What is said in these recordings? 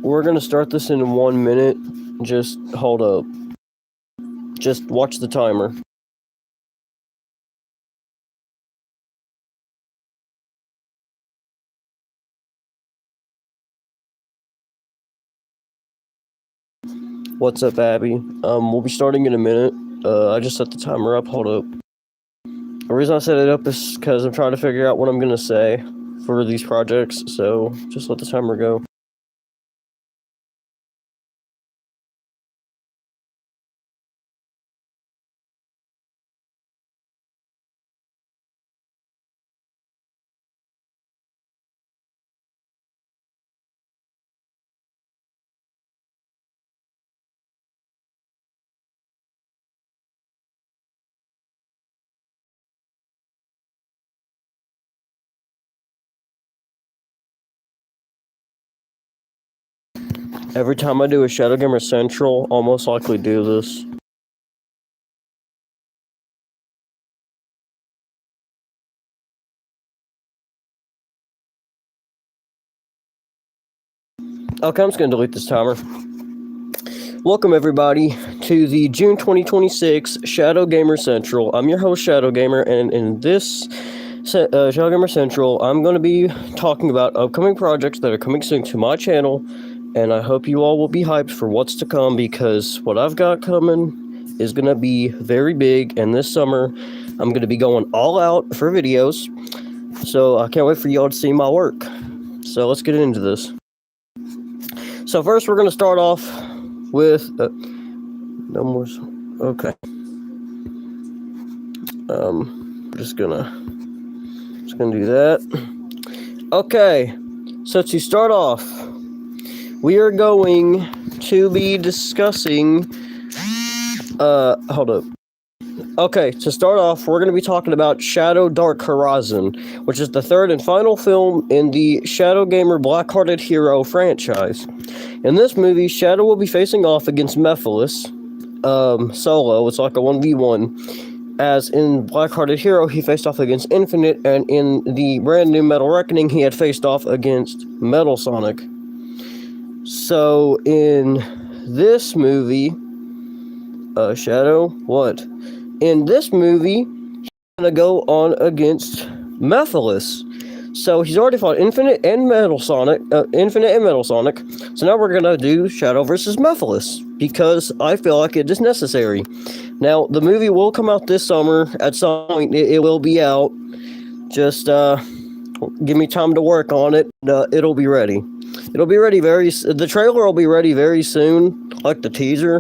We're gonna start this in 1 minute. Just hold up. Just watch the timer. What's up, Abby? We'll be starting in a minute. I just set the timer up. Hold up. The reason I set it up is because I'm trying to figure out what I'm gonna say for these projects, so just let the timer go. Every time I do a ShadowGamer Central, I'll most likely do this. Okay, I'm just gonna delete this timer. Welcome everybody to the June 2026 ShadowGamer Central. I'm your host ShadowGamer, and in this ShadowGamer Central, I'm going to be talking about upcoming projects that are coming soon to my channel, and I hope you all will be hyped for what's to come, because what I've got coming is going to be very big, and this summer I'm going to be going all out for videos, so I can't wait for y'all to see my work. So let's get into this. So first we're going to start off with no more. Okay. Just gonna do that. Okay. So to start off, we are going to be discussing. Hold up. Okay, to start off, we're going to be talking about Shadow Dark Horizon, which is the third and final film in the ShadowGamer Black-Hearted Hero franchise. In this movie, Shadow will be facing off against Mephiles, solo. It's like a 1v1. As in Black-Hearted Hero, he faced off against Infinite, and in the brand new Metal Reckoning, he had faced off against Metal Sonic. So, in this movie, Shadow, what? In this movie, he's gonna go on against Mephiles. So he's already fought Infinite and Metal Sonic. So now we're gonna do Shadow versus Mephiles, because I feel like it is necessary. Now the movie will come out this summer at some point. It will be out. Just give me time to work on it. It'll be ready. It'll be ready the trailer will be ready very soon, like the teaser,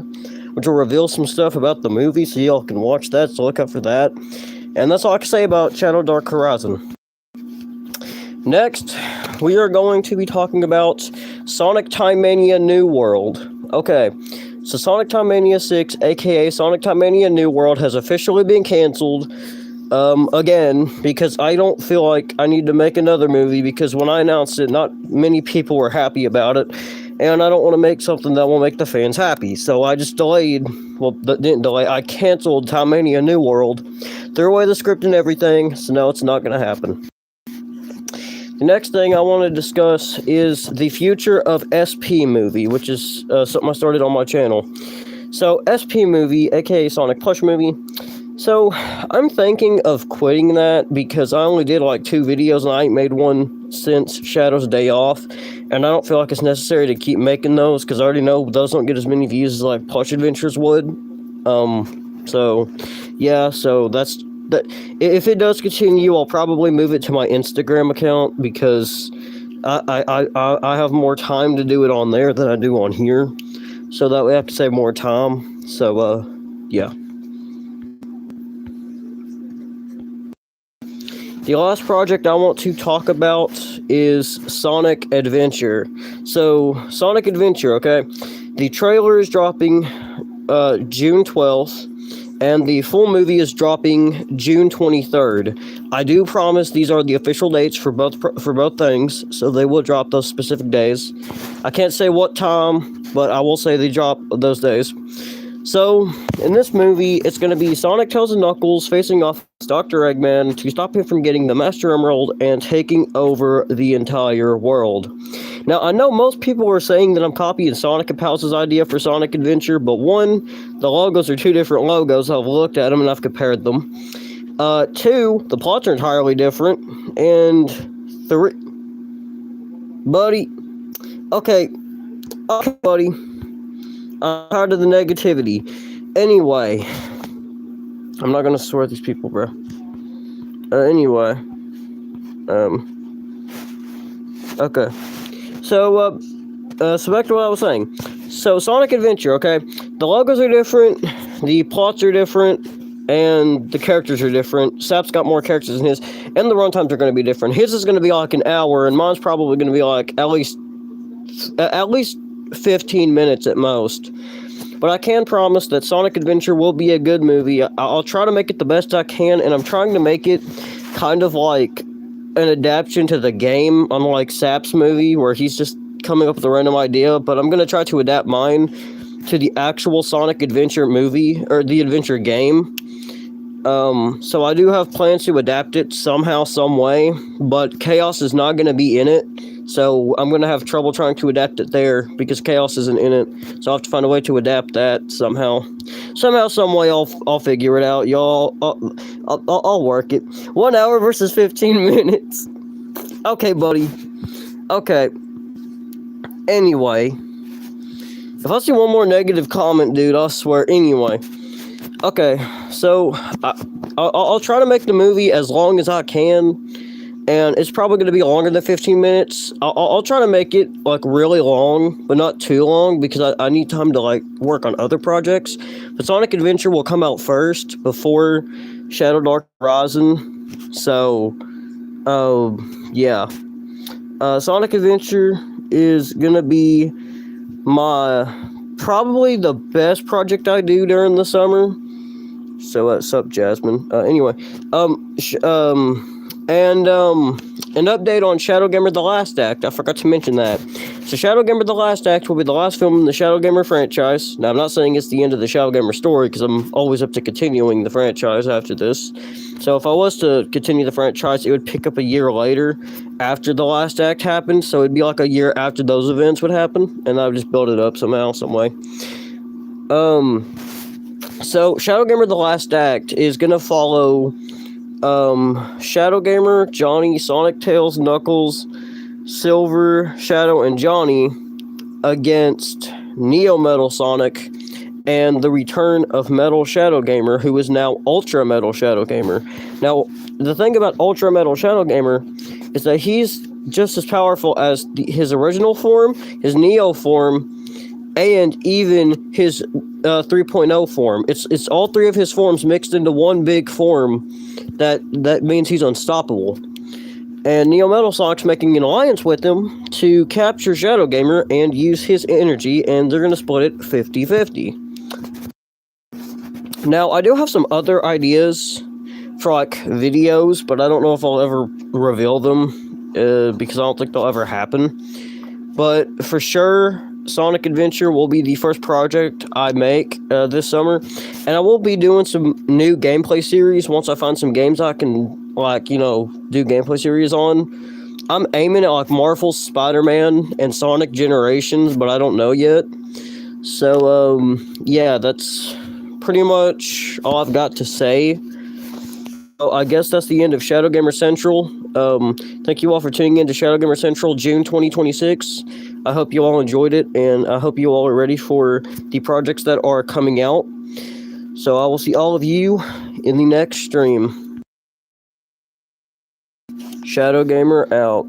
which will reveal some stuff about the movie, so y'all can watch that, so look out for that. And that's all I can say about Shadow Dark Horizon. Next, we are going to be talking about Sonic Time Mania New World. Okay, so Sonic Time Mania 6, aka Sonic Time Mania New World, has officially been canceled. Again, because I don't feel like I need to make another movie, because when I announced it, not many people were happy about it, and I don't want to make something that will make the fans happy, so I just I canceled Time Mania New World, threw away the script and everything, so no, it's not going to happen. The next thing I want to discuss is the future of SP Movie, which is something I started on my channel. So, SP Movie, aka Sonic Plush Movie. So, I'm thinking of quitting that, because I only did like 2 videos and I ain't made one since Shadow's Day Off, and I don't feel like it's necessary to keep making those, because I already know those don't get as many views as like Plush Adventures would. So yeah, so that's that. If it does continue, I'll probably move it to my Instagram account, because I have more time to do it on there than I do on here, so that way I have to save more time. So yeah. The last project I want to talk about is Sonic Adventure. So, Sonic Adventure, okay? The trailer is dropping June 12th, and the full movie is dropping June 23rd. I do promise these are the official dates for both things, so they will drop those specific days. I can't say what time, but I will say they drop those days. So, in this movie, it's going to be Sonic, Tails, and Knuckles facing off Dr. Eggman to stop him from getting the Master Emerald and taking over the entire world. Now, I know most people were saying that I'm copying Sonic and Pals' idea for Sonic Adventure, but one, the logos are two different logos. I've looked at them and I've compared them. Two, the plots are entirely different. And three, buddy, okay, buddy, I'm tired of the negativity. Anyway, I'm not gonna swear at these people, bro. Anyway, okay. So back to what I was saying. So, Sonic Adventure, okay? The logos are different, the plots are different, and the characters are different. Sap's got more characters than his, and the runtimes are going to be different. His is going to be like an hour, and mine's probably going to be like at least 15 minutes at most. But I can promise that Sonic Adventure will be a good movie. I'll try to make it the best I can, and I'm trying to make it kind of like an adaptation to the game, unlike Sap's movie, where he's just coming up with a random idea. But I'm going to try to adapt mine to the actual Sonic Adventure movie, or the adventure game. So I do have plans to adapt it somehow, some way, but Chaos is not going to be in it, so I'm going to have trouble trying to adapt it there, because Chaos isn't in it, so I'll have to find a way to adapt that somehow. Somehow, some way, I'll figure it out, y'all. I'll work it. 1 hour versus 15 minutes. Okay, buddy. Okay. Anyway. If I see one more negative comment, dude, I swear. Anyway. Okay, so I'll try to make the movie as long as I can, and it's probably going to be longer than 15 minutes. I'll try to make it like really long, but not too long, because I need time to like work on other projects. But Sonic Adventure will come out first before Shadow Dark Horizon. So, yeah, Sonic Adventure is gonna be probably the best project I do during the summer. So, what's up, Jasmine? Anyway, an update on ShadowGamer The Last Act. I forgot to mention that. So, ShadowGamer The Last Act will be the last film in the ShadowGamer franchise. Now, I'm not saying it's the end of the ShadowGamer story, because I'm always up to continuing the franchise after this. So, if I was to continue the franchise, it would pick up a year later after The Last Act happened. So, it'd be like a year after those events would happen, and I would just build it up somehow, some way. So, ShadowGamer The Last Act is going to follow ShadowGamer, Johnny, Sonic, Tails, Knuckles, Silver, Shadow, and Johnny against Neo Metal Sonic and the return of Metal ShadowGamer, who is now Ultra Metal ShadowGamer. Now, the thing about Ultra Metal ShadowGamer is that he's just as powerful as his original form, his Neo form, and even his 3.0 form. It's all three of his forms mixed into one big form that means he's unstoppable. And Neo Metal Sonic's making an alliance with him to capture ShadowGamer and use his energy, and they're going to split it 50-50. Now, I do have some other ideas for, like, videos, but I don't know if I'll ever reveal them, because I don't think they'll ever happen. But for sure, Sonic Adventure will be the first project I make this summer, and I will be doing some new gameplay series once I find some games I can, like, do gameplay series on. I'm aiming at, like, Marvel's Spider-Man and Sonic Generations, but I don't know yet. So, yeah, that's pretty much all I've got to say. So I guess that's the end of ShadowGamer Central. Thank you all for tuning in to ShadowGamer Central June 2026. I hope you all enjoyed it, and I hope you all are ready for the projects that are coming out. So I will see all of you in the next stream. ShadowGamer out.